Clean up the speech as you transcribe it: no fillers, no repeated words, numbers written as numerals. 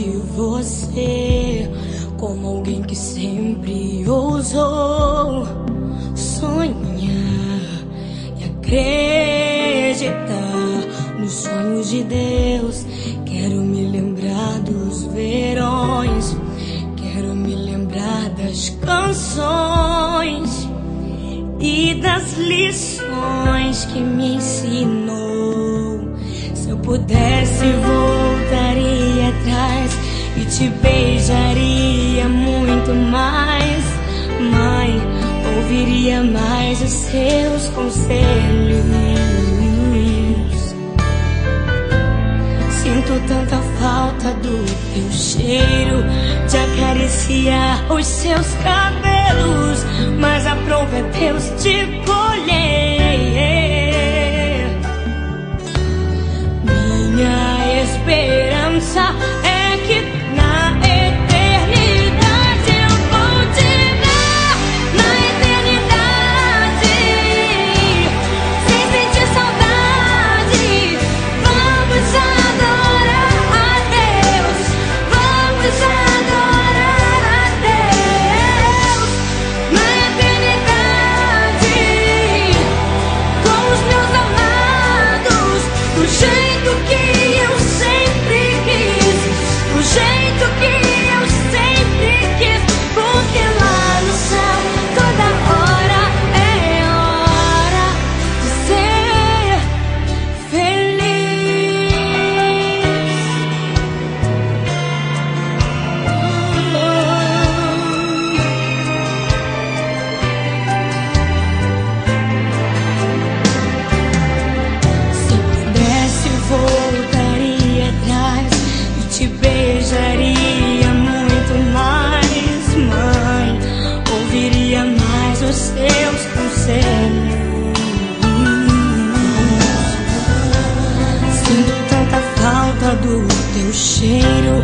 de você como alguém que sempre ousou sonhar e acreditar nos sonhos de Deus. Quero me lembrar dos verões, quero me lembrar das canções e das lições que me ensinou. Se eu pudesse, voltaria atrás e te beijaria muito mais. Mãe, ouviria mais os seus conselhos. Sinto tanta falta do teu cheiro, de acariciar os seus cabelos, mas a prova é Deus te colher. Minha esperança é que na eternidade eu vou te ver. Na eternidade, sem sentir saudade, vamos adorar a Deus. Vamos adorar a Deus. Na eternidade, com os meus amados, do jeito que eu sempre quis, do jeito que eu sempre quis, porque lá no céu toda hora é hora de ser feliz. Se eu pudesse, voltaria atrás e te beijaria muito mais. Mãe, ouviria mais os seus conselhos. Sinto tanta falta do teu cheiro,